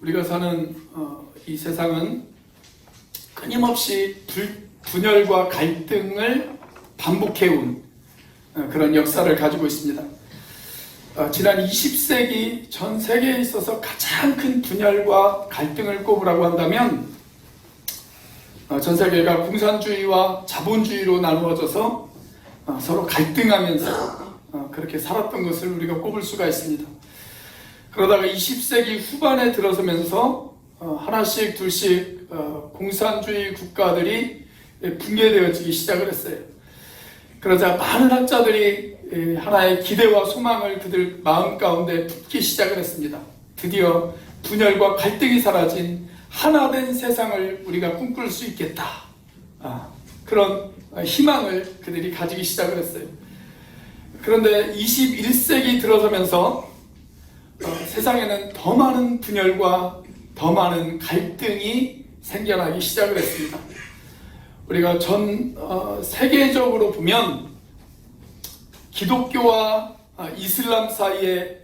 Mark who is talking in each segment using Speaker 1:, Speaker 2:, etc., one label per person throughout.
Speaker 1: 우리가 사는 이 세상은 끊임없이 분열과 갈등을 반복해온 그런 역사를 가지고 있습니다. 지난 20세기 전 세계에 있어서 가장 큰 분열과 갈등을 꼽으라고 한다면 전 세계가 공산주의와 자본주의로 나누어져서 서로 갈등하면서 그렇게 살았던 것을 우리가 꼽을 수가 있습니다. 그러다가 20세기 후반에 들어서면서 하나씩 둘씩 공산주의 국가들이 붕괴되어지기 시작을 했어요. 그러자 많은 학자들이 하나의 기대와 소망을 그들 마음 가운데 품기 시작을 했습니다. 드디어 분열과 갈등이 사라진 하나된 세상을 우리가 꿈꿀 수 있겠다. 그런 희망을 그들이 가지기 시작을 했어요. 그런데 21세기 들어서면서 세상에는 더 많은 분열과 더 많은 갈등이 생겨나기 시작을 했습니다. 우리가 전 세계적으로 보면 기독교와 이슬람 사이의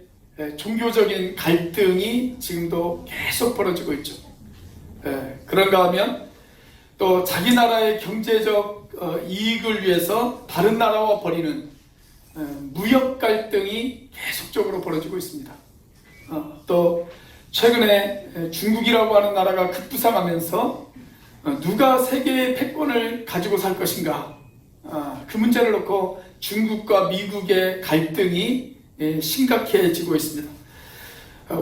Speaker 1: 종교적인 갈등이 지금도 계속 벌어지고 있죠. 그런가 하면 또 자기 나라의 경제적 이익을 위해서 다른 나라와 벌이는 무역 갈등이 계속적으로 벌어지고 있습니다. 또 최근에 중국이라고 하는 나라가 급부상하면서 누가 세계의 패권을 가지고 살 것인가, 그 문제를 놓고 중국과 미국의 갈등이 심각해지고 있습니다.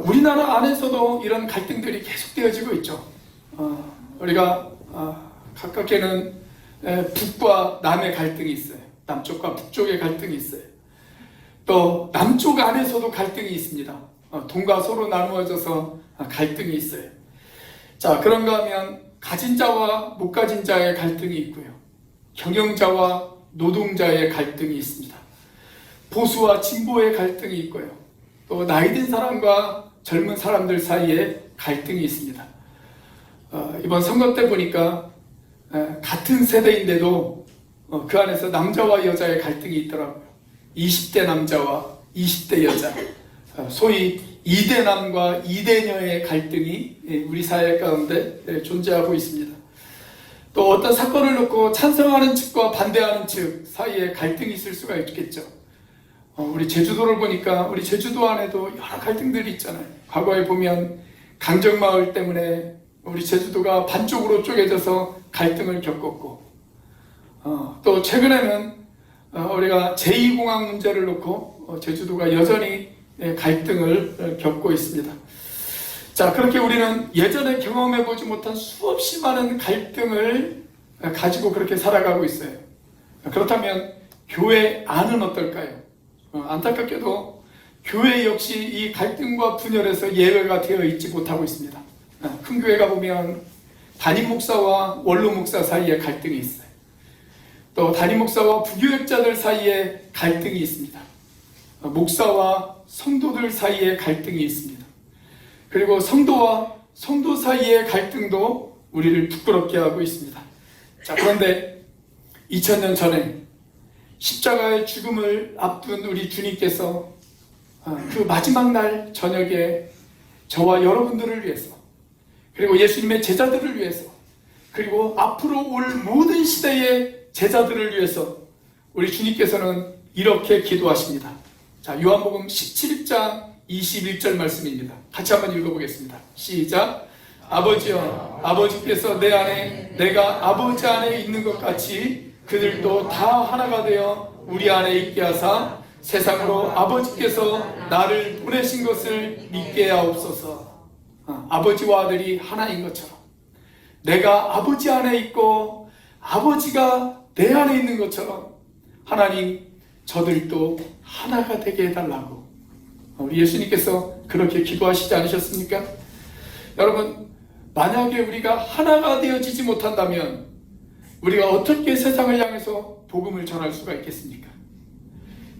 Speaker 1: 우리나라 안에서도 이런 갈등들이 계속되어지고 있죠. 우리가 가깝게는 북과 남의 갈등이 있어요. 남쪽과 북쪽의 갈등이 있어요. 또 남쪽 안에서도 갈등이 있습니다. 동과 서로 나누어져서 갈등이 있어요. 자, 그런가 하면 가진 자와 못 가진 자의 갈등이 있고요. 경영자와 노동자의 갈등이 있습니다. 보수와 진보의 갈등이 있고요. 또 나이 든 사람과 젊은 사람들 사이에 갈등이 있습니다. 이번 선거 때 보니까 같은 세대인데도 그 안에서 남자와 여자의 갈등이 있더라고요. 20대 남자와 20대 여자, 소위 2대 남과 2대 여의 갈등이 우리 사회 가운데 존재하고 있습니다. 또 어떤 사건을 놓고 찬성하는 측과 반대하는 측 사이에 갈등이 있을 수가 있겠죠. 우리 제주도를 보니까 우리 제주도 안에도 여러 갈등들이 있잖아요. 과거에 보면 강정마을 때문에 우리 제주도가 반쪽으로 쪼개져서 갈등을 겪었고, 또 최근에는 우리가 제2공항 문제를 놓고 제주도가 여전히 갈등을 겪고 있습니다. 자, 그렇게 우리는 예전에 경험해보지 못한 수없이 많은 갈등을 가지고 그렇게 살아가고 있어요. 그렇다면 교회 안은 어떨까요? 안타깝게도 교회 역시 이 갈등과 분열에서 예외가 되어 있지 못하고 있습니다. 큰 교회 가보면 담임 목사와 원로 목사 사이에 갈등이 있어요. 또 담임 목사와 부교역자들 사이에 갈등이 있습니다. 목사와 성도들 사이에 갈등이 있습니다. 그리고 성도와 성도 사이의 갈등도 우리를 부끄럽게 하고 있습니다. 자, 그런데 2000년 전에 십자가의 죽음을 앞둔 우리 주님께서 그 마지막 날 저녁에 저와 여러분들을 위해서, 그리고 예수님의 제자들을 위해서, 그리고 앞으로 올 모든 시대의 제자들을 위해서 우리 주님께서는 이렇게 기도하십니다. 자, 요한복음 17장 21절 말씀입니다. 같이 한번 읽어보겠습니다. 시작. 아버지여, 아버지께서 내 안에, 내가 아버지 안에 있는 것 같이 그들도 다 하나가 되어 우리 안에 있게 하사 세상으로 아버지께서 나를 보내신 것을 믿게 하옵소서. 아버지와 아들이 하나인 것처럼 내가 아버지 안에 있고 아버지가 내 안에 있는 것처럼 하나님, 저들도 하나가 되게 해달라고 우리 예수님께서 그렇게 기도하시지 않으셨습니까? 여러분, 만약에 우리가 하나가 되어지지 못한다면 우리가 어떻게 세상을 향해서 복음을 전할 수가 있겠습니까?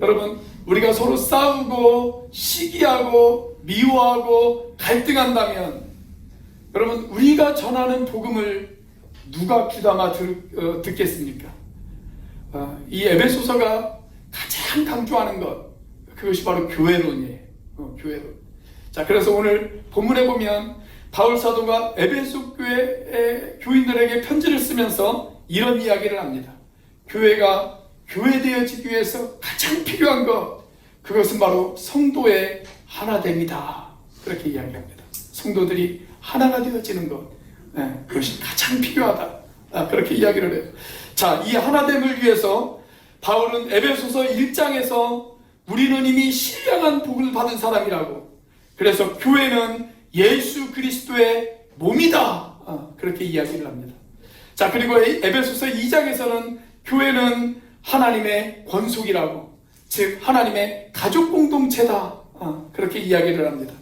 Speaker 1: 여러분, 우리가 서로 싸우고 시기하고 미워하고 갈등한다면 여러분, 우리가 전하는 복음을 누가 귀담아 듣겠습니까? 이 에베소서가 가장 강조하는 것, 그것이 바로 교회론이에요. 교회론. 자, 그래서 오늘 본문에 보면 바울 사도가 에베소 교회 교인들에게 편지를 쓰면서 이런 이야기를 합니다. 교회가 교회되어지기 위해서 가장 필요한 것, 그것은 바로 성도의 하나됨이다. 그렇게 이야기합니다. 성도들이 하나가 되어지는 것, 그것이 가장 필요하다. 그렇게 이야기를 해요. 자, 이 하나됨을 위해서 바울은 에베소서 1장에서 우리는 이미 신령한 복을 받은 사람이라고, 그래서 교회는 예수 그리스도의 몸이다. 그렇게 이야기를 합니다. 자, 그리고 에베소서 2장에서는 교회는 하나님의 권속이라고, 즉 하나님의 가족 공동체다. 그렇게 이야기를 합니다.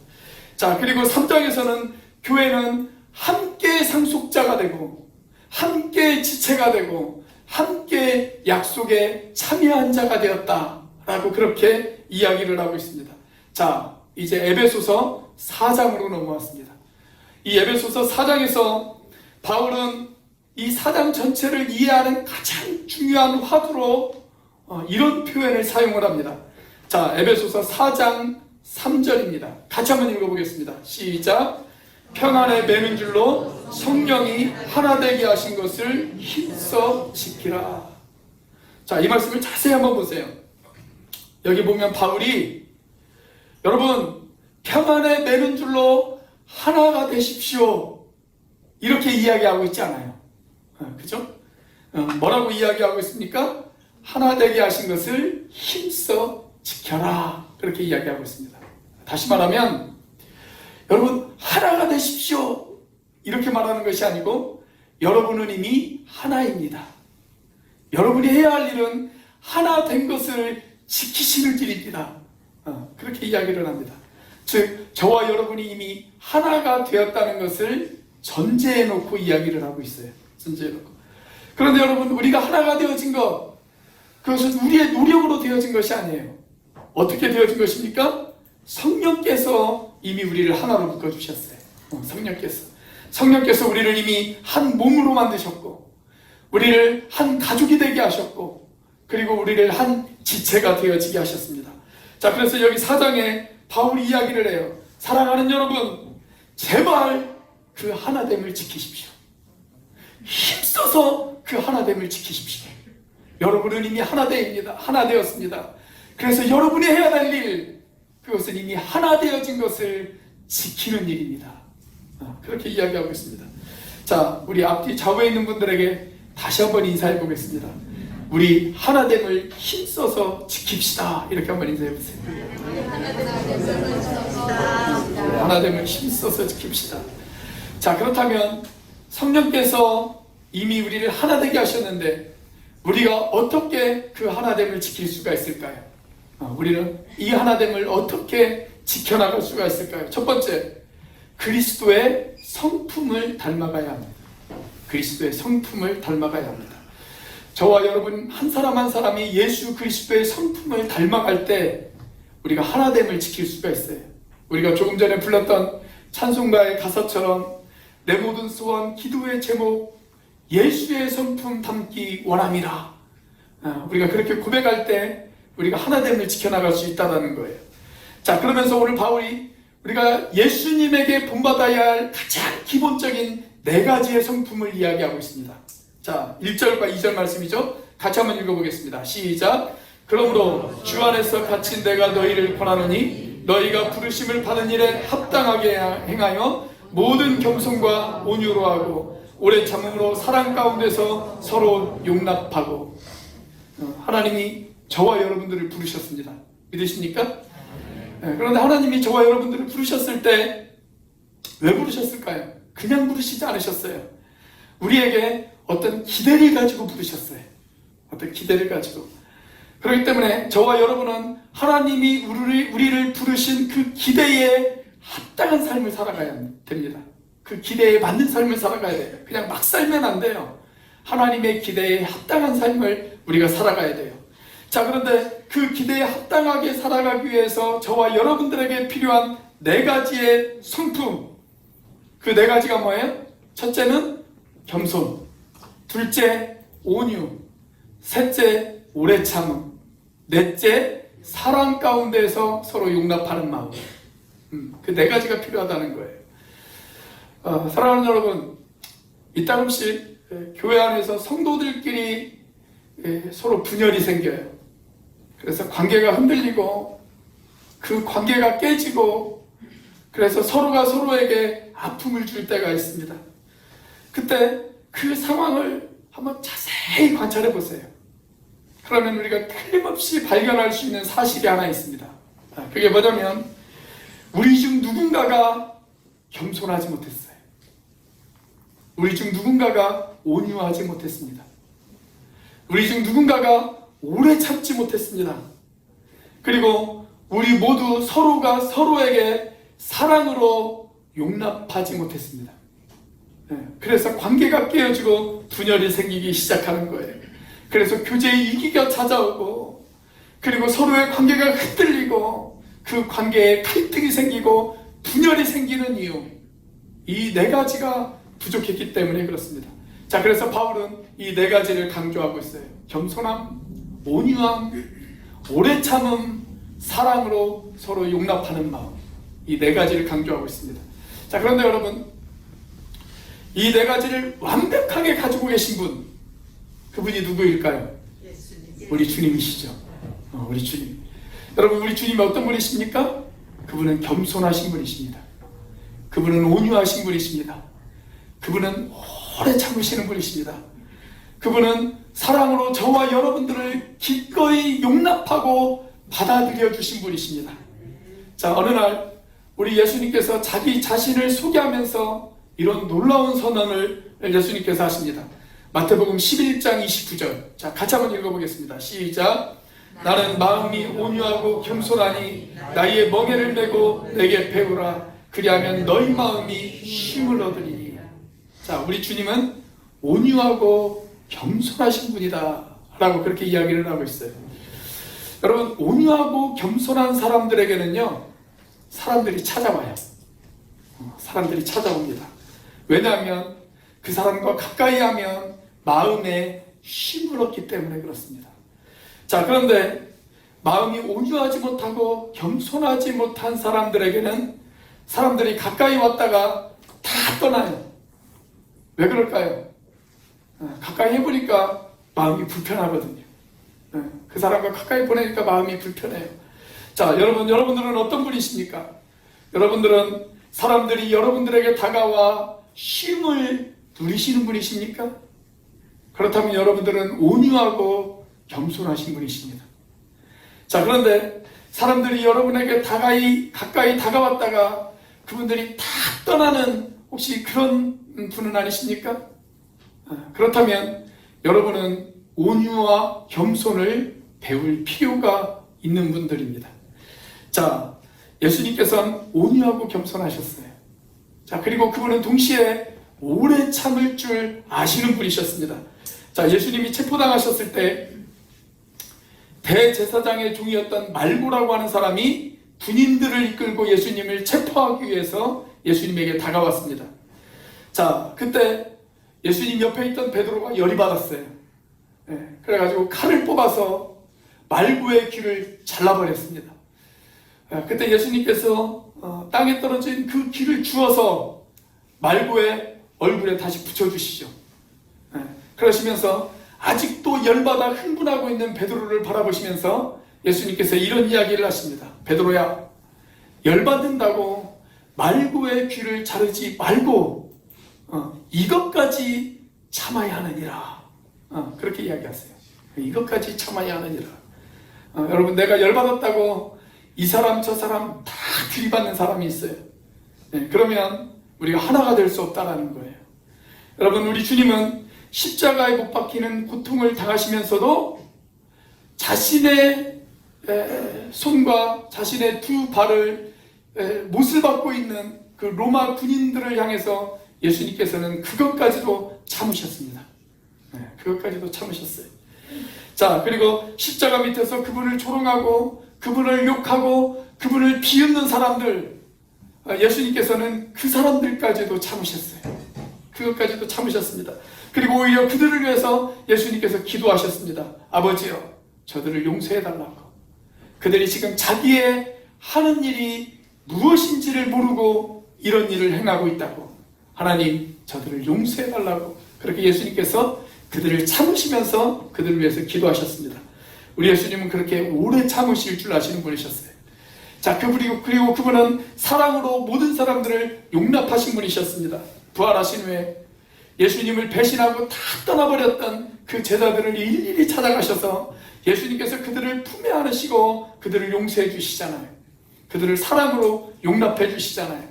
Speaker 1: 자, 그리고 3장에서는 교회는 함께 상속자가 되고 함께 지체가 되고 함께 약속에 참여한 자가 되었다라고 그렇게 이야기를 하고 있습니다. 자, 이제 에베소서 4장으로 넘어왔습니다. 이 에베소서 4장에서 바울은 이 4장 전체를 이해하는 가장 중요한 화두로 이런 표현을 사용을 합니다. 자, 에베소서 4장 3절입니다. 같이 한번 읽어보겠습니다. 시작. 평안에 매는 줄로 성령이 하나 되게 하신 것을 힘써 지키라. 자, 이 말씀을 자세히 한번 보세요. 여기 보면 바울이, 여러분 평안에 매는 줄로 하나가 되십시오, 이렇게 이야기하고 있지 않아요. 그죠? 뭐라고 이야기하고 있습니까? 하나 되게 하신 것을 힘써 지켜라, 그렇게 이야기하고 있습니다. 다시 말하면 여러분 하나가 되십시오, 이렇게 말하는 것이 아니고 여러분은 이미 하나입니다. 여러분이 해야 할 일은 하나 된 것을 지키시는 일입니다. 그렇게 이야기를 합니다. 즉 저와 여러분이 이미 하나가 되었다는 것을 전제해 놓고 이야기를 하고 있어요. 전제해 놓고. 그런데 여러분, 우리가 하나가 되어진 것, 그것은 우리의 노력으로 되어진 것이 아니에요. 어떻게 되어진 것입니까? 성령께서 이미 우리를 하나로 묶어주셨어요. 성령께서 우리를 이미 한 몸으로 만드셨고, 우리를 한 가족이 되게 하셨고, 그리고 우리를 한 지체가 되어지게 하셨습니다. 자, 그래서 여기 4장에 바울이 이야기를 해요. 사랑하는 여러분, 제발 그 하나됨을 지키십시오. 힘써서 그 하나됨을 지키십시오. 여러분은 이미 하나되입니다. 하나 되었습니다. 그래서 여러분이 해야 할 일, 그것은 이미 하나 되어진 것을 지키는 일입니다. 그렇게 이야기하고 있습니다. 자, 우리 앞뒤 좌우에 있는 분들에게 다시 한번 인사해 보겠습니다. 우리 하나됨을 힘써서 지킵시다. 이렇게 한번 인사해 보세요. 하나됨을 힘써서 지킵시다. 자, 그렇다면 성령께서 이미 우리를 하나 되게 하셨는데 우리가 어떻게 그 하나됨을 지킬 수가 있을까요? 우리는 이 하나됨을 어떻게 지켜나갈 수가 있을까요? 첫 번째, 그리스도의 성품을 닮아가야 합니다. 그리스도의 성품을 닮아가야 합니다. 저와 여러분 한 사람 한 사람이 예수 그리스도의 성품을 닮아갈 때 우리가 하나됨을 지킬 수가 있어요. 우리가 조금 전에 불렀던 찬송가의 가사처럼 내 모든 소원, 기도의 제목, 예수의 성품 담기 원함이라. 우리가 그렇게 고백할 때 우리가 하나됨을 지켜나갈 수 있다는 거예요. 자, 그러면서 오늘 바울이 우리가 예수님에게 본받아야 할 가장 기본적인 4가지의 성품을 이야기하고 있습니다. 자, 1절과 2절 말씀이죠. 같이 한번 읽어보겠습니다. 시작. 그러므로 주 안에서 갇힌 내가 너희를 권하노니 너희가 부르심을 받은 일에 합당하게 행하여 모든 겸손과 온유로 하고 오래 참음으로 사랑 가운데서 서로 용납하고. 하나님이 저와 여러분들을 부르셨습니다. 믿으십니까? 그런데 하나님이 저와 여러분들을 부르셨을 때 왜 부르셨을까요? 그냥 부르시지 않으셨어요. 우리에게 어떤 기대를 가지고 부르셨어요. 어떤 기대를 가지고. 그렇기 때문에 저와 여러분은 하나님이 우리를 부르신 그 기대에 합당한 삶을 살아가야 됩니다. 그 기대에 맞는 삶을 살아가야 돼요. 그냥 막 살면 안 돼요. 하나님의 기대에 합당한 삶을 우리가 살아가야 돼요. 자, 그런데 그 기대에 합당하게 살아가기 위해서 저와 여러분들에게 필요한 4가지의 성품, 그 4가지가 뭐예요? 첫째는 겸손, 둘째 온유, 셋째 오래 참음, 넷째 사랑 가운데서 서로 용납하는 마음. 그 4가지가 필요하다는 거예요. 사랑하는 여러분, 이따금씩 교회 안에서 성도들끼리 서로 분열이 생겨요. 그래서 관계가 흔들리고 그 관계가 깨지고 그래서 서로가 서로에게 아픔을 줄 때가 있습니다. 그때 그 상황을 한번 자세히 관찰해 보세요. 그러면 우리가 틀림없이 발견할 수 있는 사실이 하나 있습니다. 그게 뭐냐면 우리 중 누군가가 겸손하지 못했어요. 우리 중 누군가가 온유하지 못했습니다. 우리 중 누군가가 오래 참지 못했습니다. 그리고 우리 모두 서로가 서로에게 사랑으로 용납하지 못했습니다. 그래서 관계가 깨어지고 분열이 생기기 시작하는 거예요. 그래서 교제의 위기가 찾아오고 그리고 서로의 관계가 흔들리고 그 관계에 갈등이 생기고 분열이 생기는 이유, 이 네 가지가 부족했기 때문에 그렇습니다. 자, 그래서 바울은 이 네 가지를 강조하고 있어요. 겸손함, 온유함, 오래 참음, 사랑으로 서로 용납하는 마음, 이 네 가지를 강조하고 있습니다. 자, 그런데 여러분, 이 네 가지를 완벽하게 가지고 계신 분, 그분이 누구일까요? 우리 주님이시죠. 우리 주님. 여러분, 우리 주님이 어떤 분이십니까? 그분은 겸손하신 분이십니다. 그분은 온유하신 분이십니다. 그분은 오래 참으시는 분이십니다. 그분은 사랑으로 저와 여러분들을 기꺼이 용납하고 받아들여 주신 분이십니다. 자, 어느 날 우리 예수님께서 자기 자신을 소개하면서 이런 놀라운 선언을 예수님께서 하십니다. 마태복음 11장 29절. 자, 같이 한번 읽어보겠습니다. 시작. 나는 마음이 온유하고 겸손하니 나의 멍에를 메고 내게 배우라. 그리하면 너희 마음이 쉼을 얻으리니. 자, 우리 주님은 온유하고 겸손하신 분이다 라고 그렇게 이야기를 하고 있어요. 여러분, 온유하고 겸손한 사람들에게는요, 사람들이 찾아와요. 사람들이 찾아옵니다. 왜냐하면 그 사람과 가까이 하면 마음에 쉼을 얻기 때문에 그렇습니다. 자, 그런데 마음이 온유하지 못하고 겸손하지 못한 사람들에게는 사람들이 가까이 왔다가 다 떠나요. 왜 그럴까요? 가까이 해보니까 마음이 불편하거든요. 그 사람과 가까이 보내니까 마음이 불편해요. 자, 여러분들은 어떤 분이십니까? 여러분들은 사람들이 여러분들에게 다가와 쉼을 누리시는 분이십니까? 그렇다면 여러분들은 온유하고 겸손하신 분이십니다. 자, 그런데 사람들이 여러분에게 가까이 다가왔다가 그분들이 다 떠나는 혹시 그런 분은 아니십니까? 그렇다면 여러분은 온유와 겸손을 배울 필요가 있는 분들입니다. 자, 예수님께서는 온유하고 겸손하셨어요. 자, 그리고 그분은 동시에 오래 참을 줄 아시는 분이셨습니다. 자, 예수님이 체포당하셨을 때 대제사장의 종이었던 말고라고 하는 사람이 군인들을 이끌고 예수님을 체포하기 위해서 예수님에게 다가왔습니다. 자, 그때 예수님 옆에 있던 베드로가 열이 받았어요. 그래가지고 칼을 뽑아서 말고의 귀를 잘라버렸습니다. 그때 예수님께서 땅에 떨어진 그 귀를 주워서 말고의 얼굴에 다시 붙여주시죠. 그러시면서 아직도 열받아 흥분하고 있는 베드로를 바라보시면서 예수님께서 이런 이야기를 하십니다. 베드로야, 열받는다고 말고의 귀를 자르지 말고 이것까지 참아야 하느니라. 그렇게 이야기하세요. 이것까지 참아야 하느니라. 여러분, 내가 열받았다고 이 사람 저 사람 다 들이받는 사람이 있어요. 그러면 우리가 하나가 될 수 없다는 거예요. 여러분, 우리 주님은 십자가에 못 박히는 고통을 당하시면서도 자신의 손과 자신의 두 발을 못을 받고 있는 그 로마 군인들을 향해서 예수님께서는 그것까지도 참으셨습니다. 그것까지도 참으셨어요. 자, 그리고 십자가 밑에서 그분을 조롱하고 그분을 욕하고 그분을 비웃는 사람들, 예수님께서는 그 사람들까지도 참으셨어요. 그것까지도 참으셨습니다. 그리고 오히려 그들을 위해서 예수님께서 기도하셨습니다. 아버지여, 저들을 용서해달라고. 그들이 지금 자기의 하는 일이 무엇인지를 모르고 이런 일을 행하고 있다고. 하나님 저들을 용서해달라고 그렇게 예수님께서 그들을 참으시면서 그들을 위해서 기도하셨습니다. 우리 예수님은 그렇게 오래 참으실 줄 아시는 분이셨어요. 자, 그리고 그분은 사랑으로 모든 사람들을 용납하신 분이셨습니다. 부활하신 후에 예수님을 배신하고 다 떠나버렸던 그 제자들을 일일이 찾아가셔서 예수님께서 그들을 품에 안으시고 그들을 용서해 주시잖아요. 그들을 사랑으로 용납해 주시잖아요.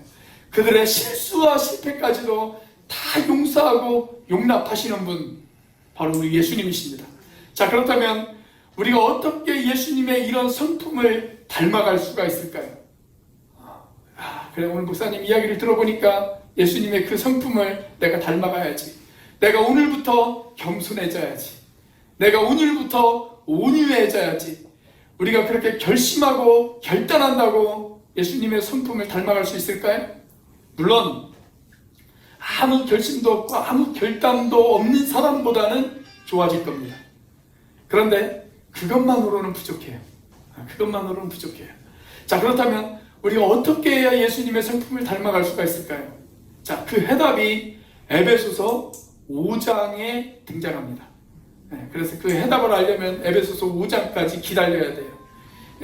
Speaker 1: 그들의 실수와 실패까지도 다 용서하고 용납하시는 분, 바로 우리 예수님이십니다. 자, 그렇다면 우리가 어떻게 예수님의 이런 성품을 닮아갈 수가 있을까요? 그래, 오늘 목사님 이야기를 들어보니까 예수님의 그 성품을 내가 닮아가야지. 내가 오늘부터 겸손해져야지. 내가 오늘부터 온유해져야지. 우리가 그렇게 결심하고 결단한다고 예수님의 성품을 닮아갈 수 있을까요? 물론 아무 결심도 없고 아무 결단도 없는 사람보다는 좋아질 겁니다. 그런데 그것만으로는 부족해요. 그것만으로는 부족해요. 자, 그렇다면 우리가 어떻게 해야 예수님의 성품을 닮아갈 수가 있을까요? 자, 그 해답이 에베소서 5장에 등장합니다. 그래서 그 해답을 알려면 에베소서 5장까지 기다려야 돼요.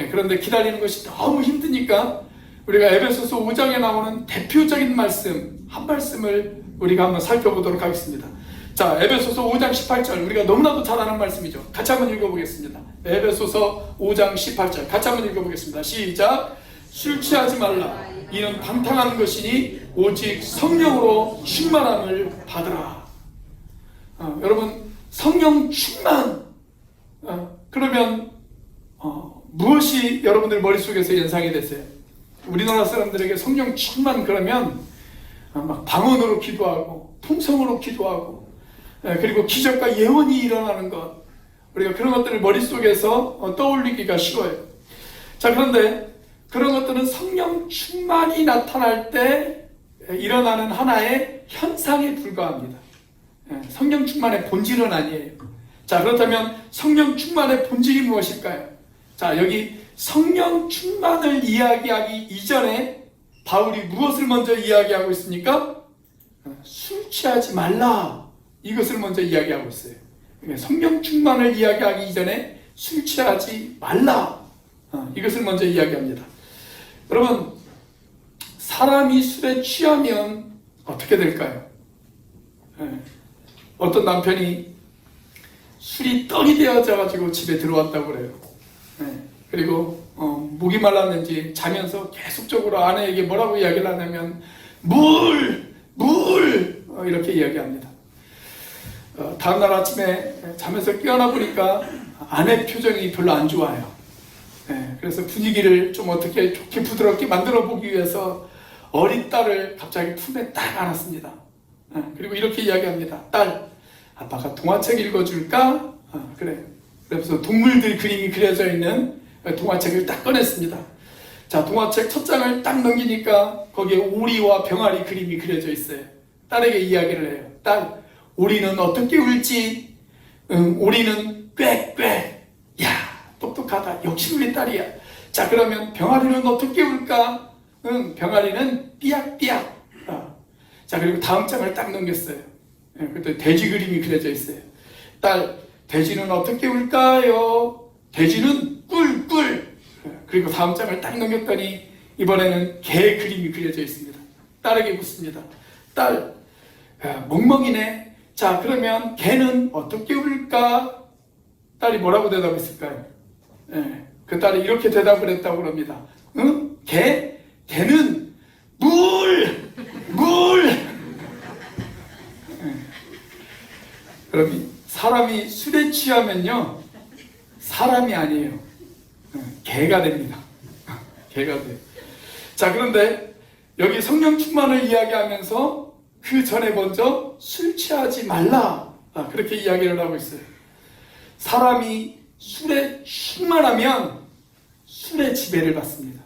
Speaker 1: 그런데 기다리는 것이 너무 힘드니까 우리가 에베소서 5장에 나오는 대표적인 말씀, 한 말씀을 우리가 한번 살펴보도록 하겠습니다. 자, 에베소서 5장 18절, 우리가 너무나도 잘 아는 말씀이죠. 같이 한번 읽어보겠습니다. 에베소서 5장 18절 같이 한번 읽어보겠습니다. 시작. 술 취하지 말라. 이는 방탕한 것이니 오직 성령으로 충만함을 받으라. 여러분, 성령 충만, 그러면 무엇이 여러분들 머릿속에서 연상이 됐어요? 우리나라 사람들에게 성령 충만 그러면 막 방언으로 기도하고 통성으로 기도하고 그리고 기적과 예언이 일어나는 것, 우리가 그런 것들을 머릿속에서 떠올리기가 쉬워요. 자, 그런데 그런 것들은 성령 충만이 나타날 때 일어나는 하나의 현상에 불과합니다. 성령 충만의 본질은 아니에요. 자, 그렇다면 성령 충만의 본질이 무엇일까요? 자, 여기 성령 충만을 이야기하기 이전에 바울이 무엇을 먼저 이야기하고 있습니까? 술 취하지 말라, 이것을 먼저 이야기하고 있어요. 성령 충만을 이야기하기 이전에 술 취하지 말라, 이것을 먼저 이야기합니다. 여러분, 사람이 술에 취하면 어떻게 될까요? 어떤 남편이 술이 떡이 되어져가지고 집에 들어왔다고 그래요. 그리고 목이 말랐는지 자면서 계속적으로 아내에게 뭐라고 이야기를 하냐면 물 이렇게 이야기합니다. 다음날 아침에 잠에서 깨어나 보니까 아내 표정이 별로 안 좋아요. 그래서 분위기를 좀 어떻게 좋게 부드럽게 만들어 보기 위해서 어린 딸을 갑자기 품에 딱 안았습니다. 그리고 이렇게 이야기합니다. 딸, 아빠가 동화책 읽어줄까? 그래. 그래서 동물들 그림이 그려져 있는 동화책을 딱 꺼냈습니다. 자, 동화책 첫 장을 딱 넘기니까 거기에 오리와 병아리 그림이 그려져 있어요. 딸에게 이야기를 해요. 딸, 오리는 어떻게 울지? 오리는 꽥꽥. 야, 똑똑하다. 역시 우리 딸이야. 자, 그러면 병아리는 어떻게 울까? 병아리는 삐약삐약. 자, 그리고 다음 장을 딱 넘겼어요. 그때 돼지 그림이 그려져 있어요. 딸, 돼지는 어떻게 울까요? 돼지는 꿀꿀. 그리고 다음 장을 딱 넘겼더니 이번에는 개 그림이 그려져 있습니다. 딸에게 묻습니다. 딸, 멍멍이네. 자, 그러면 개는 어떻게 울까? 딸이 뭐라고 대답했을까요? 그 딸이 이렇게 대답을 했다고 그럽니다. 응? 개는 물. 그럼 사람이 술에 취하면요, 사람이 아니에요. 개가 됩니다. 개가 돼요. 자, 그런데 여기 성령 충만을 이야기하면서 그 전에 먼저 술 취하지 말라, 그렇게 이야기를 하고 있어요. 사람이 술에 충만하면 술의 지배를 받습니다.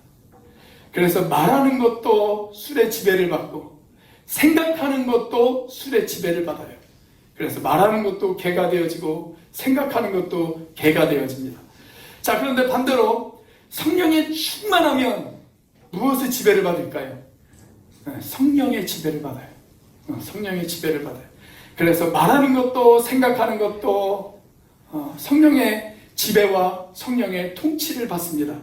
Speaker 1: 그래서 말하는 것도 술의 지배를 받고 생각하는 것도 술의 지배를 받아요. 그래서 말하는 것도 개가 되어지고 생각하는 것도 개가 되어집니다. 자, 그런데 반대로 성령에 충만하면 무엇의 지배를 받을까요? 성령의 지배를 받아요. 성령의 지배를 받아요. 그래서 말하는 것도 생각하는 것도 성령의 지배와 성령의 통치를 받습니다.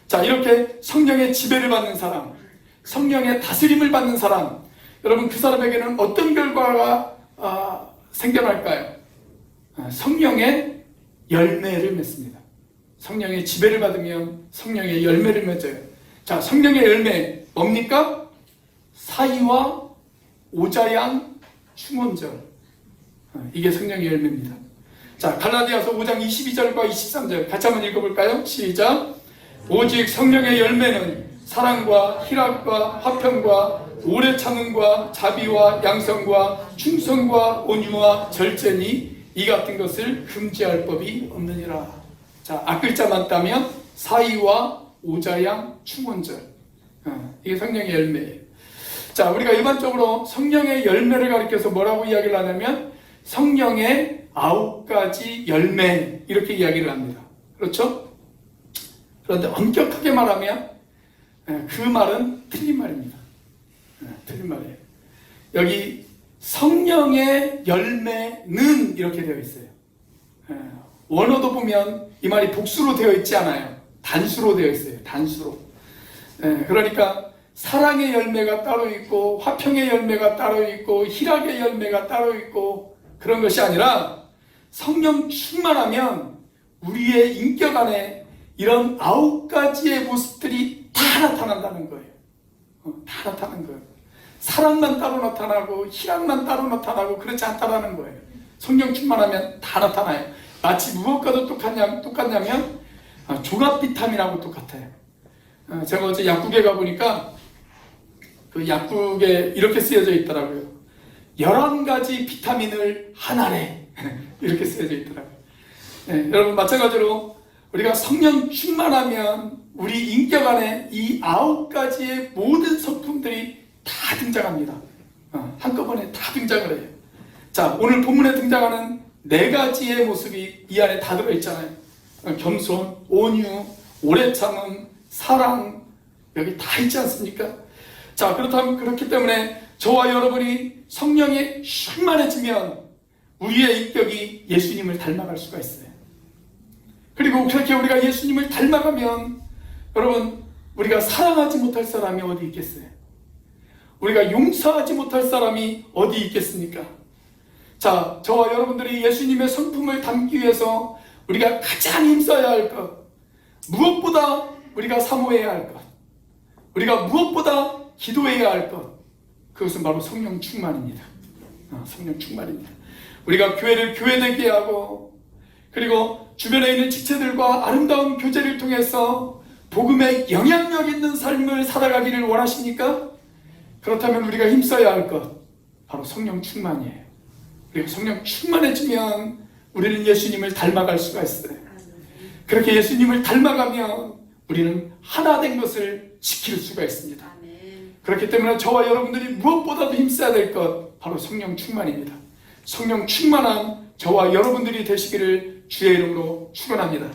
Speaker 1: 자, 이렇게 성령의 지배를 받는 사람, 성령의 다스림을 받는 사람, 여러분 그 사람에게는 어떤 결과가 생겨날까요? 성령의 열매를 맺습니다. 성령의 지배를 받으면 성령의 열매를 맺어요. 자, 성령의 열매 뭡니까? 사의와 오자양 충원절. 이게 성령의 열매입니다. 자, 갈라디아서 5장 22절과 23절 같이 한번 읽어볼까요? 시작. 오직 성령의 열매는 사랑과 희락과 화평과 오래 참음과 자비와 양성과 충성과 온유와 절제니 이 같은 것을 금지할 법이 없느니라. 자, 앞글자만 따면 사의와 오자양 충원절. 이게 성령의 열매예요. 자, 우리가 일반적으로 성령의 열매를 가리켜서 뭐라고 이야기를 하냐면 성령의 9가지 열매 이렇게 이야기를 합니다. 그렇죠? 그런데 엄격하게 말하면 그 말은 틀린 말입니다. 틀린 말이에요. 여기 성령의 열매는 이렇게 되어 있어요. 원어도 보면 이 말이 복수로 되어 있지 않아요. 단수로 되어 있어요. 단수로. 그러니까 사랑의 열매가 따로 있고 화평의 열매가 따로 있고 희락의 열매가 따로 있고 그런 것이 아니라 성령 충만하면 우리의 인격 안에 이런 9가지의 모습들이 다 나타난다는 거예요. 다 나타나는 거예요. 사랑만 따로 나타나고 희락만 따로 나타나고 그렇지 않다라는 거예요. 성령 충만하면 다 나타나요. 마치 무엇과도 똑같냐면 종합 비타민하고 똑같아요. 제가 어제 약국에 가보니까 그 약국에 이렇게 쓰여져 있더라고요. 11가지 비타민을 하나래. 이렇게 쓰여져 있더라고요. 여러분 마찬가지로 우리가 성령 충만하면 우리 인격 안에 이 9가지의 모든 성품들이 다 등장합니다. 한꺼번에 다 등장을 해요. 자, 오늘 본문에 등장하는 4가지의 모습이 이 안에 다 들어있잖아요. 겸손, 온유, 오래 참음, 사랑, 여기 다 있지 않습니까? 자, 그렇기 때문에 저와 여러분이 성령에 충만해지면 우리의 인격이 예수님을 닮아갈 수가 있어요. 그리고 그렇게 우리가 예수님을 닮아가면 여러분 우리가 사랑하지 못할 사람이 어디 있겠어요? 우리가 용서하지 못할 사람이 어디 있겠습니까? 자, 저와 여러분들이 예수님의 성품을 담기 위해서 우리가 가장 힘써야 할 것, 무엇보다 우리가 사모해야 할 것, 우리가 무엇보다 기도해야 할 것, 그것은 바로 성령 충만입니다. 성령 충만입니다. 우리가 교회를 교회되게 하고 그리고 주변에 있는 지체들과 아름다운 교제를 통해서 복음에 영향력 있는 삶을 살아가기를 원하십니까? 그렇다면 우리가 힘써야 할 것 바로 성령 충만이에요. 우리가 성령 충만해지면 우리는 예수님을 닮아갈 수가 있어요. 그렇게 예수님을 닮아가면 우리는 하나 된 것을 지킬 수가 있습니다. 그렇기 때문에 저와 여러분들이 무엇보다도 힘써야 될 것 바로 성령 충만입니다. 성령 충만한 저와 여러분들이 되시기를 주의 이름으로 축원합니다.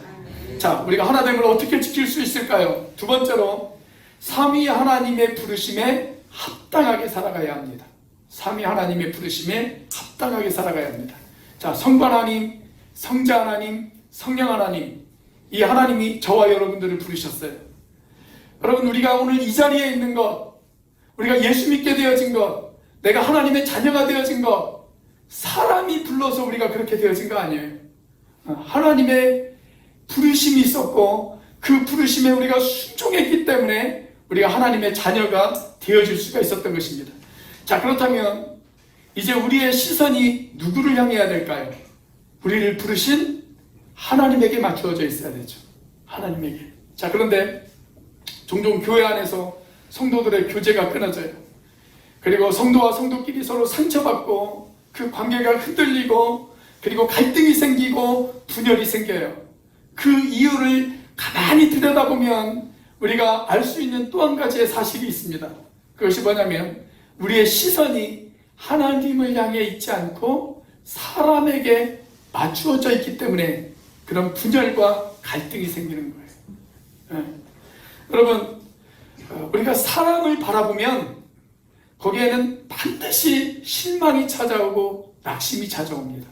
Speaker 1: 자, 우리가 하나됨을 어떻게 지킬 수 있을까요? 두 번째로 삼위 하나님의 부르심에 합당하게 살아가야 합니다. 삼위 하나님의 부르심에 합당하게 살아가야 합니다. 자, 성부 하나님, 성자 하나님, 성령 하나님, 이 하나님이 저와 여러분들을 부르셨어요. 여러분, 우리가 오늘 이 자리에 있는 것, 우리가 예수 믿게 되어진 것, 내가 하나님의 자녀가 되어진 것, 사람이 불러서 우리가 그렇게 되어진 거 아니에요. 하나님의 부르심이 있었고 그 부르심에 우리가 순종했기 때문에 우리가 하나님의 자녀가 되어질 수가 있었던 것입니다. 자, 그렇다면 이제 우리의 시선이 누구를 향해야 될까요? 우리를 부르신 하나님에게 맞추어져 있어야 되죠. 하나님에게. 자, 그런데 종종 교회 안에서 성도들의 교제가 끊어져요. 그리고 성도와 성도끼리 서로 상처받고 그 관계가 흔들리고 그리고 갈등이 생기고 분열이 생겨요. 그 이유를 가만히 들여다보면 우리가 알 수 있는 또 한 가지의 사실이 있습니다. 그것이 뭐냐면 우리의 시선이 하나님을 향해 있지 않고 사람에게 맞추어져 있기 때문에 그런 분열과 갈등이 생기는 거예요. 여러분, 우리가 사람을 바라보면 거기에는 반드시 실망이 찾아오고 낙심이 찾아옵니다.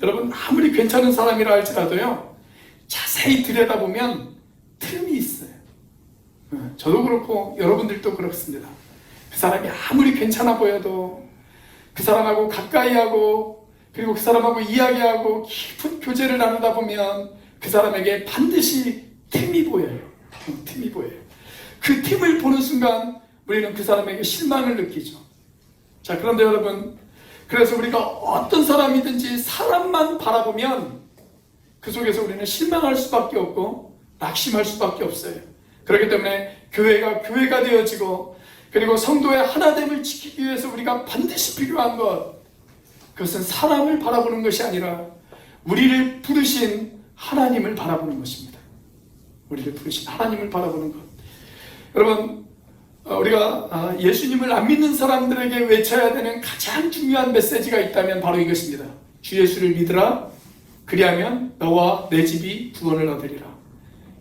Speaker 1: 여러분, 아무리 괜찮은 사람이라 할지라도요, 자세히 들여다보면 틈이 있어요. 저도 그렇고 여러분들도 그렇습니다. 그 사람이 아무리 괜찮아 보여도 그 사람하고 가까이 하고 그리고 그 사람하고 이야기하고 깊은 교제를 나누다 보면 그 사람에게 반드시 틈이 보여요. 틈이 보여요. 그 틈을 보는 순간 우리는 그 사람에게 실망을 느끼죠. 자, 그런데 여러분, 그래서 우리가 어떤 사람이든지 사람만 바라보면 그 속에서 우리는 실망할 수밖에 없고 낙심할 수밖에 없어요. 그렇기 때문에 교회가 되어지고 그리고 성도의 하나됨을 지키기 위해서 우리가 반드시 필요한 것, 그것은 사람을 바라보는 것이 아니라 우리를 부르신 하나님을 바라보는 것입니다. 우리를 부르신 하나님을 바라보는 것. 여러분, 우리가 예수님을 안 믿는 사람들에게 외쳐야 되는 가장 중요한 메시지가 있다면 바로 이것입니다. 주 예수를 믿으라. 그리하면 너와 내 집이 구원을 얻으리라.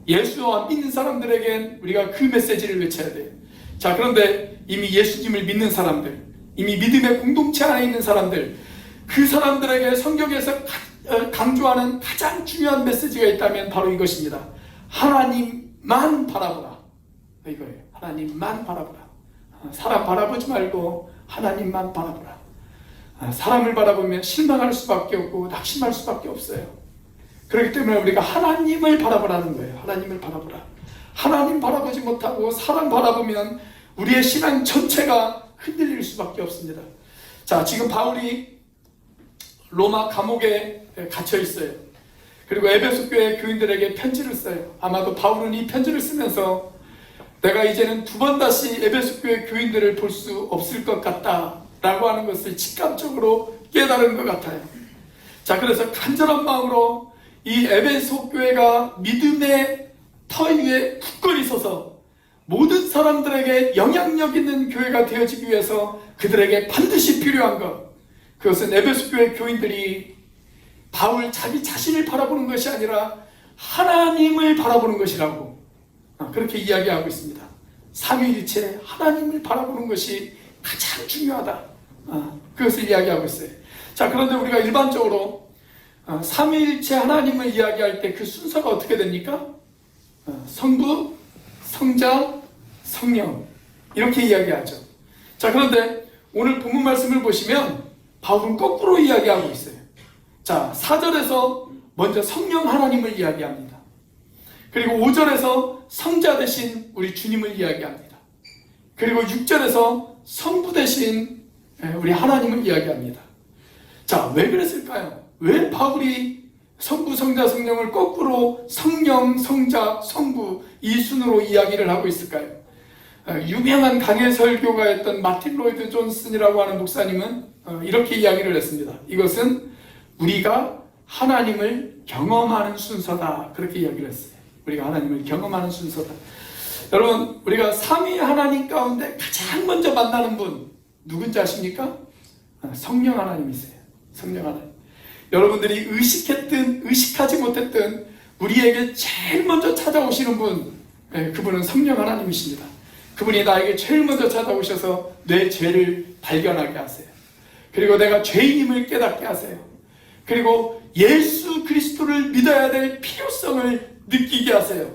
Speaker 1: 예수와 믿는 사람들에겐 우리가 그 메시지를 외쳐야 돼요. 자, 그런데 이미 예수님을 믿는 사람들, 이미 믿음의 공동체 안에 있는 사람들, 그 사람들에게 성경에서 강조하는 가장 중요한 메시지가 있다면 바로 이것입니다. 하나님만 바라보라. 이거예요. 하나님만 바라보라. 사람 바라보지 말고 하나님만 바라보라. 사람을 바라보면 실망할 수밖에 없고 낙심할 수밖에 없어요. 그렇기 때문에 우리가 하나님을 바라보라는 거예요. 하나님을 바라보라. 하나님 바라보지 못하고 사람 바라보면 우리의 신앙 전체가 흔들릴 수밖에 없습니다. 자, 지금 바울이 로마 감옥에 갇혀 있어요. 그리고 에베소 교회 교인들에게 편지를 써요. 아마도 바울은 이 편지를 쓰면서 내가 이제는 두 번 다시 에베소 교회 교인들을 볼 수 없을 것 같다 라고 하는 것을 직감적으로 깨달은 것 같아요. 자, 그래서 간절한 마음으로 이 에베소 교회가 믿음의 터 위에 굳건히 서서 모든 사람들에게 영향력 있는 교회가 되어지기 위해서 그들에게 반드시 필요한 것, 그것은 에베소 교회 교인들이 바울 자기 자신을 바라보는 것이 아니라 하나님을 바라보는 것이라고 그렇게 이야기하고 있습니다. 삼위일체 하나님을 바라보는 것이 가장 중요하다. 그것을 이야기하고 있어요. 자, 그런데 우리가 일반적으로 삼위일체 하나님을 이야기할 때 그 순서가 어떻게 됩니까? 성부, 성자, 성령 이렇게 이야기하죠. 자, 그런데 오늘 본문 말씀을 보시면 바울은 거꾸로 이야기하고 있어요. 자, 4절에서 먼저 성령 하나님을 이야기합니다. 그리고 5절에서 성자 대신 우리 주님을 이야기합니다. 그리고 6절에서 성부 대신 우리 하나님을 이야기합니다. 자, 왜 그랬을까요? 왜 바울이 성부, 성자, 성령을 거꾸로 성령, 성자, 성부 이 순으로 이야기를 하고 있을까요? 유명한 강해 설교가였던 마틴 로이드 존슨이라고 하는 목사님은 이렇게 이야기를 했습니다. 이것은 우리가 하나님을 경험하는 순서다. 그렇게 이야기를 했어요. 우리가 하나님을 경험하는 순서다. 여러분, 우리가 삼위 하나님 가운데 가장 먼저 만나는 분 누군지 아십니까? 성령 하나님이세요. 성령 하나님. 여러분들이 의식했든 의식하지 못했든 우리에게 제일 먼저 찾아오시는 분, 그분은 성령 하나님이십니다. 그분이 나에게 제일 먼저 찾아오셔서 내 죄를 발견하게 하세요. 그리고 내가 죄인임을 깨닫게 하세요. 그리고 예수 그리스도를 믿어야 될 필요성을 느끼게 하세요.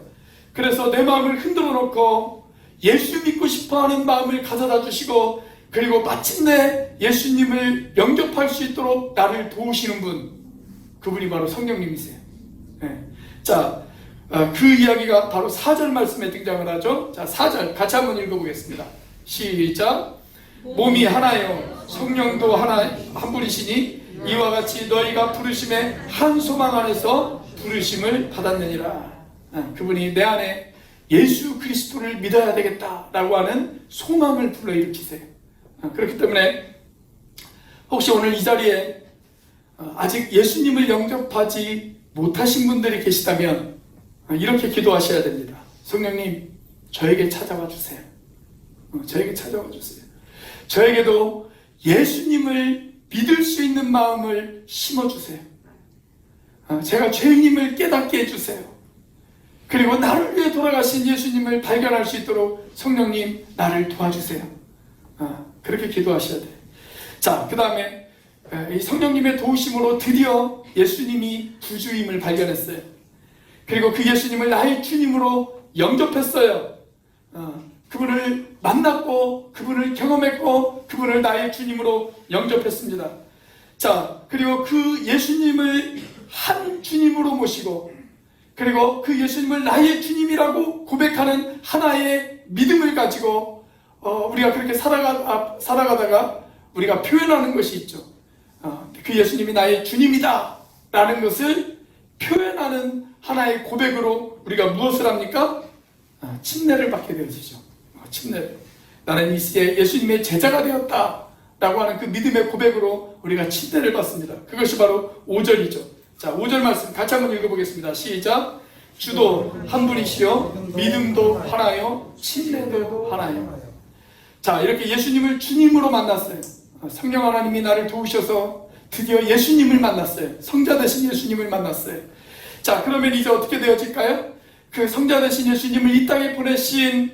Speaker 1: 그래서 내 마음을 흔들어 놓고 예수 믿고 싶어하는 마음을 가져다 주시고, 그리고 마침내 예수님을 영접할 수 있도록 나를 도우시는 분, 그분이 바로 성령님이세요. 자, 그 이야기가 바로 4절 말씀에 등장을 하죠. 자, 4절 같이 한번 읽어보겠습니다. 시작. 몸이 하나요 성령도 하나 한 분이시니 이와 같이 너희가 부르심의 한 소망 안에서 부르심을 받았느니라. 그분이 내 안에 예수 그리스도를 믿어야 되겠다라고 하는 소망을 불러일으키세요. 그렇기 때문에 혹시 오늘 이 자리에 아직 예수님을 영접하지 못하신 분들이 계시다면 이렇게 기도하셔야 됩니다. 성령님, 저에게 찾아와 주세요. 저에게 찾아와 주세요. 저에게도 예수님을 믿을 수 있는 마음을 심어주세요. 제가 죄인임을 깨닫게 해주세요. 그리고 나를 위해 돌아가신 예수님을 발견할 수 있도록 성령님 나를 도와주세요. 그렇게 기도하셔야 돼요. 자, 그 다음에 이 성령님의 도우심으로 드디어 예수님이 구주임을 발견했어요. 그리고 그 예수님을 나의 주님으로 영접했어요. 그분을 만났고 그분을 경험했고 그분을 나의 주님으로 영접했습니다. 자, 그리고 그 예수님을 한 주님으로 모시고 그리고 그 예수님을 나의 주님이라고 고백하는 하나의 믿음을 가지고 우리가 그렇게 살아가다가 우리가 표현하는 것이 있죠. 그 예수님이 나의 주님이다 라는 것을 표현하는 하나의 고백으로 우리가 무엇을 합니까? 침례를 받게 되어지죠. 침례를. 나는 이 시대에 예수님의 제자가 되었다 라고 하는 그 믿음의 고백으로 우리가 침례를 받습니다. 그것이 바로 5절이죠. 자, 5절 말씀 같이 한번 읽어보겠습니다. 시작. 주도 한 분이시요 믿음도 하나요 침례도 하나요. 자, 이렇게 예수님을 주님으로 만났어요. 성령 하나님이 나를 도우셔서 드디어 예수님을 만났어요. 성자 되신 예수님을 만났어요. 자, 그러면 이제 어떻게 되어질까요? 그 성자 되신 예수님을 이 땅에 보내신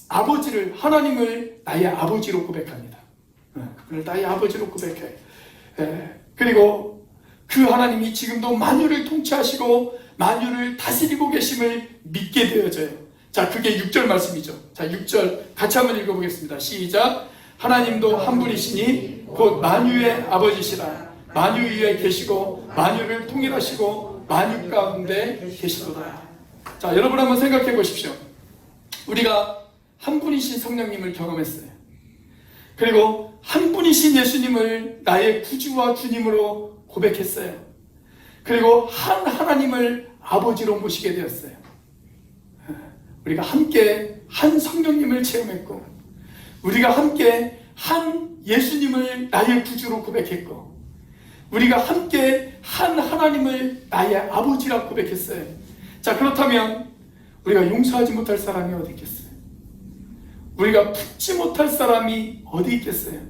Speaker 1: 아버지를, 하나님을 나의 아버지로 고백합니다. 그분을 나의 아버지로 고백해요. 그리고 그 하나님이 지금도 만유를 통치하시고 만유를 다스리고 계심을 믿게 되어져요. 자, 그게 6절 말씀이죠. 자, 6절 같이 한번 읽어보겠습니다. 시작. 하나님도 한 분이시니 곧 만유의 아버지시라. 만유 위에 계시고 만유를 통일하시고 만유 가운데 계시도다. 자, 여러분 한번 생각해 보십시오. 우리가 한 분이신 성령님을 경험했어요. 그리고 한 분이신 예수님을 나의 구주와 주님으로 고백했어요. 그리고 한 하나님을 아버지로 모시게 되었어요. 우리가 함께 한 성령님을 체험했고 우리가 함께 한 예수님을 나의 구주로 고백했고 우리가 함께 한 하나님을 나의 아버지라 고백했어요. 자, 그렇다면 우리가 용서하지 못할 사람이 어디 있겠어요? 우리가 품지 못할 사람이 어디 있겠어요?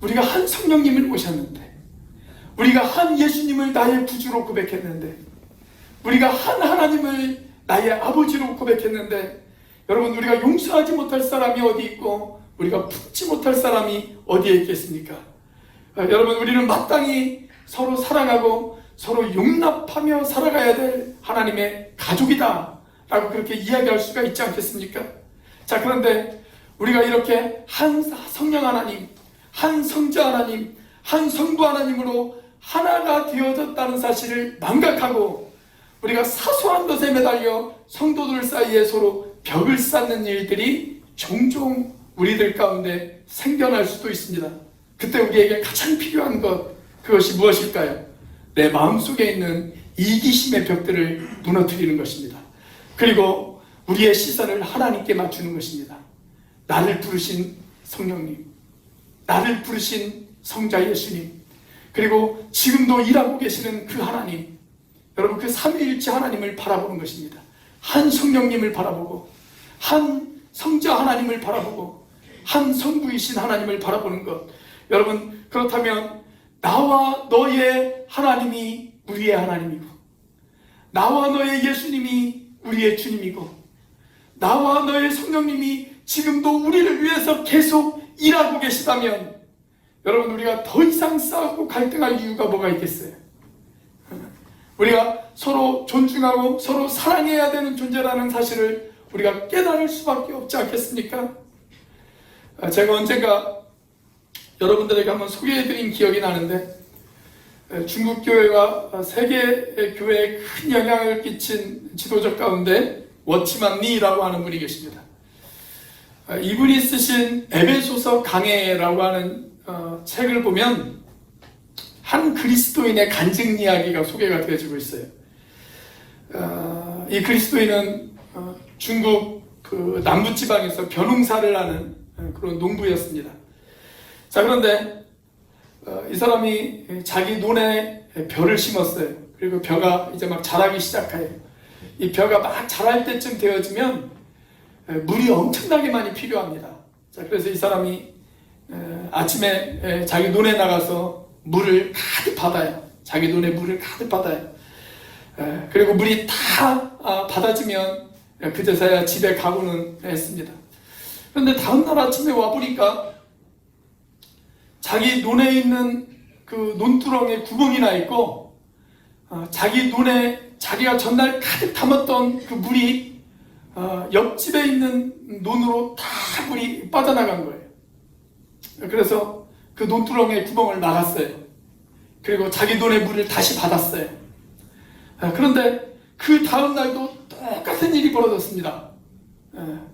Speaker 1: 우리가 한 성령님을 모셨는데 우리가 한 예수님을 나의 구주로 고백했는데 우리가 한 하나님을 나의 아버지로 고백했는데 여러분, 우리가 용서하지 못할 사람이 어디 있고 우리가 품지 못할 사람이 어디에 있겠습니까? 여러분, 우리는 마땅히 서로 사랑하고 서로 용납하며 살아가야 될 하나님의 가족이다 라고 그렇게 이야기할 수가 있지 않겠습니까? 자, 그런데 우리가 이렇게 한 성령 하나님, 한 성자 하나님, 한 성부 하나님으로 하나가 되어졌다는 사실을 망각하고 우리가 사소한 것에 매달려 성도들 사이에 서로 벽을 쌓는 일들이 종종 우리들 가운데 생겨날 수도 있습니다. 그때 우리에게 가장 필요한 것, 그것이 무엇일까요? 내 마음속에 있는 이기심의 벽들을 무너뜨리는 것입니다. 그리고 우리의 시선을 하나님께 맞추는 것입니다. 나를 부르신 성령님, 나를 부르신 성자 예수님, 그리고 지금도 일하고 계시는 그 하나님, 여러분, 그 삼위일체 하나님을 바라보는 것입니다. 한 성령님을 바라보고 한 성자 하나님을 바라보고 한 성부이신 하나님을 바라보는 것. 여러분, 그렇다면 나와 너의 하나님이 우리의 하나님이고 나와 너의 예수님이 우리의 주님이고 나와 너의 성령님이 지금도 우리를 위해서 계속 일하고 계시다면 여러분, 우리가 더 이상 싸우고 갈등할 이유가 뭐가 있겠어요? 우리가 서로 존중하고 서로 사랑해야 되는 존재라는 사실을 우리가 깨달을 수밖에 없지 않겠습니까? 제가 언젠가 여러분들에게 한번 소개해드린 기억이 나는데 중국 교회가 세계 교회에 큰 영향을 끼친 지도자 가운데 워치만 리라고 하는 분이 계십니다. 이분이 쓰신 에베소서 강해라고 하는 책을 보면 한 그리스도인의 간증 이야기가 소개가 되어지고 있어요. 이 그리스도인은 중국 그 남부지방에서 벼농사를 하는 그런 농부였습니다. 자, 그런데 이 사람이 자기 논에 벼를 심었어요. 그리고 벼가 이제 막 자라기 시작해요. 이 벼가 막 자랄 때쯤 되어지면 물이 엄청나게 많이 필요합니다. 자, 그래서 이 사람이 아침에 자기 논에 나가서 물을 가득 받아요. 자기 논에 물을 가득 받아요. 그리고 물이 다 받아지면 그제서야 집에 가고는 했습니다. 그런데 다음날 아침에 와보니까 자기 논에 있는 그 논두렁에 구멍이 나 있고 자기 논에 자기가 전날 가득 담았던 그 물이 옆집에 있는 논으로 다 물이 빠져나간 거예요. 그래서 그 논두렁에 구멍을 막았어요. 그리고 자기 논의 물을 다시 받았어요. 그런데 그 다음 날도 똑같은 일이 벌어졌습니다.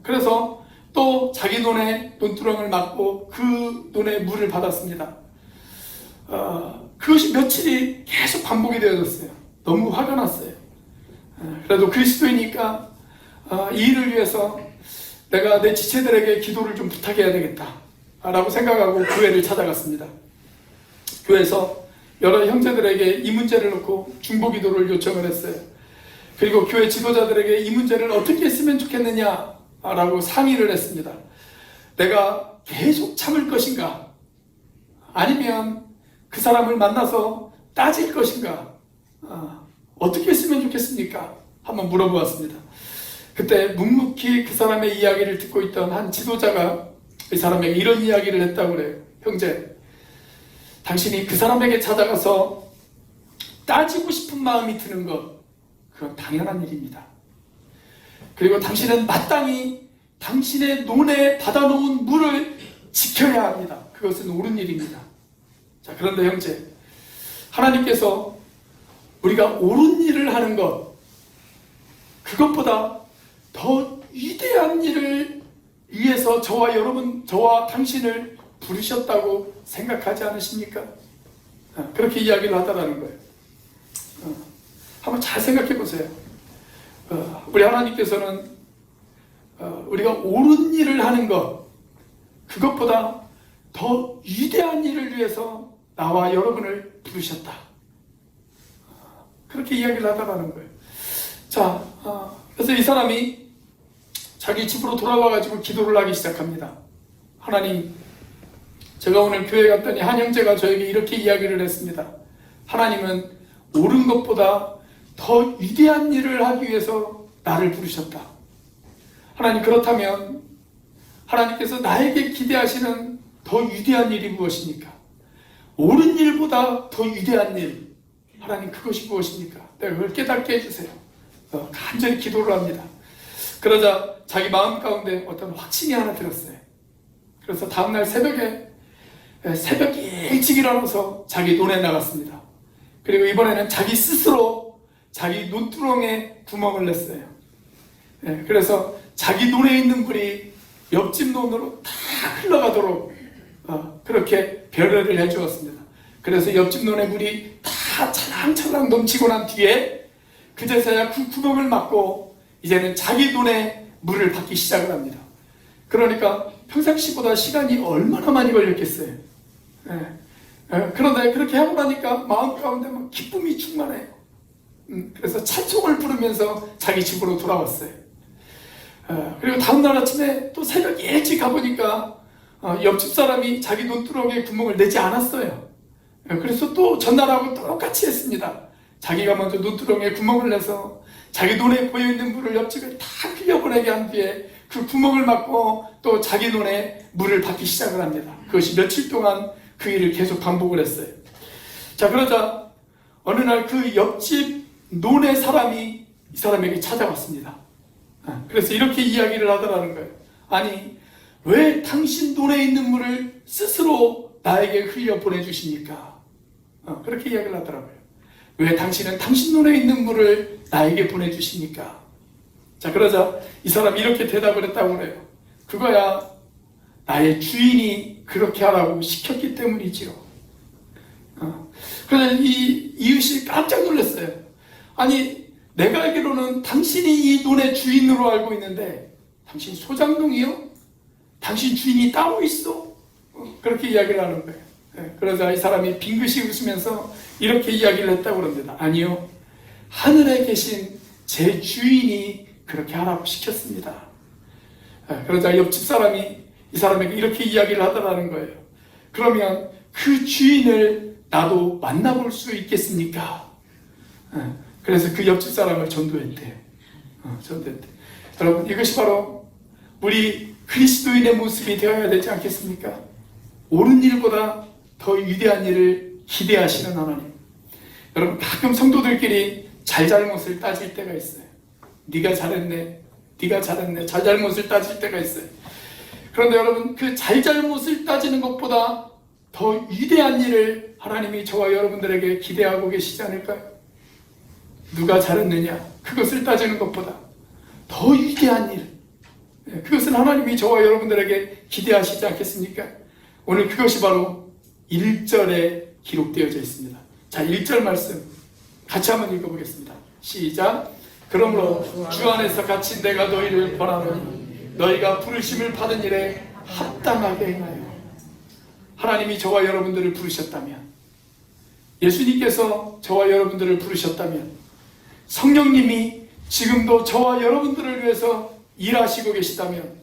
Speaker 1: 그래서 또 자기 논에 논두렁을 막고 그 논에 물을 받았습니다. 그것이 며칠이 계속 반복이 되어졌어요. 너무 화가 났어요. 그래도 그리스도이니까 이 일을 위해서 내가 내 지체들에게 기도를 좀 부탁해야 되겠다 라고 생각하고 교회를 찾아갔습니다. 교회에서 여러 형제들에게 이 문제를 놓고 중보기도를 요청을 했어요. 그리고 교회 지도자들에게 이 문제를 어떻게 했으면 좋겠느냐 라고 상의를 했습니다. 내가 계속 참을 것인가, 아니면 그 사람을 만나서 따질 것인가, 어떻게 했으면 좋겠습니까? 한번 물어보았습니다. 그때 묵묵히 그 사람의 이야기를 듣고 있던 한 지도자가 이 사람에게 이런 이야기를 했다고 그래요. 형제, 당신이 그 사람에게 찾아가서 따지고 싶은 마음이 드는 것, 그건 당연한 일입니다. 그리고 당신은 마땅히 당신의 논에 받아놓은 물을 지켜야 합니다. 그것은 옳은 일입니다. 자, 그런데 형제, 하나님께서 우리가 옳은 일을 하는 것, 그것보다 더 위대한 일을 위해서 저와 여러분, 저와 당신을 부르셨다고 생각하지 않으십니까? 그렇게 이야기를 하더라는 거예요. 한번 잘 생각해 보세요. 우리 하나님께서는 우리가 옳은 일을 하는 것, 그것보다 더 위대한 일을 위해서 나와 여러분을 부르셨다. 그렇게 이야기를 하더라는 거예요. 자, 그래서 이 사람이 자기 집으로 돌아와가지고 기도를 하기 시작합니다. 하나님, 제가 오늘 교회 갔더니 한 형제가 저에게 이렇게 이야기를 했습니다. 하나님은 옳은 것보다 더 위대한 일을 하기 위해서 나를 부르셨다. 하나님, 그렇다면 하나님께서 나에게 기대하시는 더 위대한 일이 무엇입니까? 옳은 일보다 더 위대한 일, 하나님, 그것이 무엇입니까? 내가 그걸 깨닫게 해주세요. 간절히 기도를 합니다. 그러자 자기 마음 가운데 어떤 확신이 하나 들었어요. 그래서 다음날 새벽에 일찍 일어나서 자기 논에 나갔습니다. 그리고 이번에는 자기 스스로 자기 논두렁에 구멍을 냈어요. 그래서 자기 논에 있는 물이 옆집 논으로 다 흘러가도록 그렇게 배려를 해주었습니다. 그래서 옆집 논의 물이 다 찰랑찰랑 넘치고 난 뒤에 그제서야 그 구멍을 막고 이제는 자기 논에 물을 받기 시작을 합니다. 그러니까 평상시보다 시간이 얼마나 많이 걸렸겠어요. 그런데 그렇게 하고 나니까 마음 가운데 막 기쁨이 충만해요. 그래서 찬송을 부르면서 자기 집으로 돌아왔어요. 그리고 다음날 아침에 또 새벽 일찍 가보니까 옆집 사람이 자기 논두렁에 구멍을 내지 않았어요. 그래서 또 전날하고 똑같이 했습니다. 자기가 먼저 논두렁에 구멍을 내서 자기 논에 고여있는 물을 옆집에 다 흘려보내게 한 뒤에 그 구멍을 막고 또 자기 논에 물을 받기 시작을 합니다. 그것이 며칠 동안 그 일을 계속 반복을 했어요. 자, 그러자 어느 날 그 옆집 논의 사람이 이 사람에게 찾아왔습니다. 그래서 이렇게 이야기를 하더라는 거예요. 아니, 왜 당신 논에 있는 물을 스스로 나에게 흘려 보내주십니까? 그렇게 이야기를 하더라고요. 왜 당신은 당신 논에 있는 물을 나에게 보내주십니까? 자, 그러자 이 사람이 이렇게 대답을 했다고 그래요. 그거야 나의 주인이 그렇게 하라고 시켰기 때문이지요. 그래서 이 이웃이 깜짝 놀랐어요. 아니, 내가 알기로는 당신이 이 논의 주인으로 알고 있는데 당신 소장농이요? 당신 주인이 따로 있어? 그렇게 이야기를 하는 거예요. 그러자 이 사람이 빙긋이 웃으면서 이렇게 이야기를 했다고 그럽니다. 아니요, 하늘에 계신 제 주인이 그렇게 하라고 시켰습니다. 그러자 옆집 사람이 이 사람에게 이렇게 이야기를 하더라는 거예요. 그러면 그 주인을 나도 만나볼 수 있겠습니까? 그래서 그 옆집 사람을 전도했대요. 전도했대. 여러분, 이것이 바로 우리 그리스도인의 모습이 되어야 되지 않겠습니까? 옳은 일보다 더 위대한 일을 기대하시는 하나님. 여러분, 가끔 성도들끼리 잘잘못을 따질 때가 있어요. 네가 잘했네, 네가 잘했네, 잘잘못을 따질 때가 있어요. 그런데 여러분, 그 잘잘못을 따지는 것보다 더 위대한 일을 하나님이 저와 여러분들에게 기대하고 계시지 않을까요? 누가 잘했느냐, 그것을 따지는 것보다 더 위대한 일, 그것을 하나님이 저와 여러분들에게 기대하시지 않겠습니까? 오늘 그것이 바로 1절에 기록되어져 있습니다. 자, 1절 말씀 같이 한번 읽어보겠습니다. 시작. 그러므로 주 안에서 같이 내가 너희를 권하노니 너희가 부르심을 받은 일에 합당하게 행하여. 하나님이 저와 여러분들을 부르셨다면, 예수님께서 저와 여러분들을 부르셨다면, 성령님이 지금도 저와 여러분들을 위해서 일하시고 계시다면,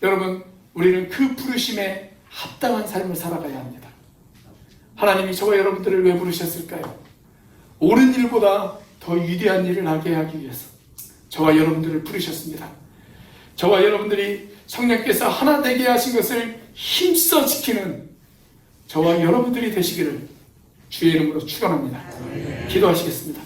Speaker 1: 여러분, 우리는 그 부르심에 합당한 삶을 살아가야 합니다. 하나님이 저와 여러분들을 왜 부르셨을까요? 옳은 일보다 더 위대한 일을 하게 하기 위해서 저와 여러분들을 부르셨습니다. 저와 여러분들이 성령께서 하나 되게 하신 것을 힘써 지키는 저와 여러분들이 되시기를 주의 이름으로 축원합니다. 기도하시겠습니다.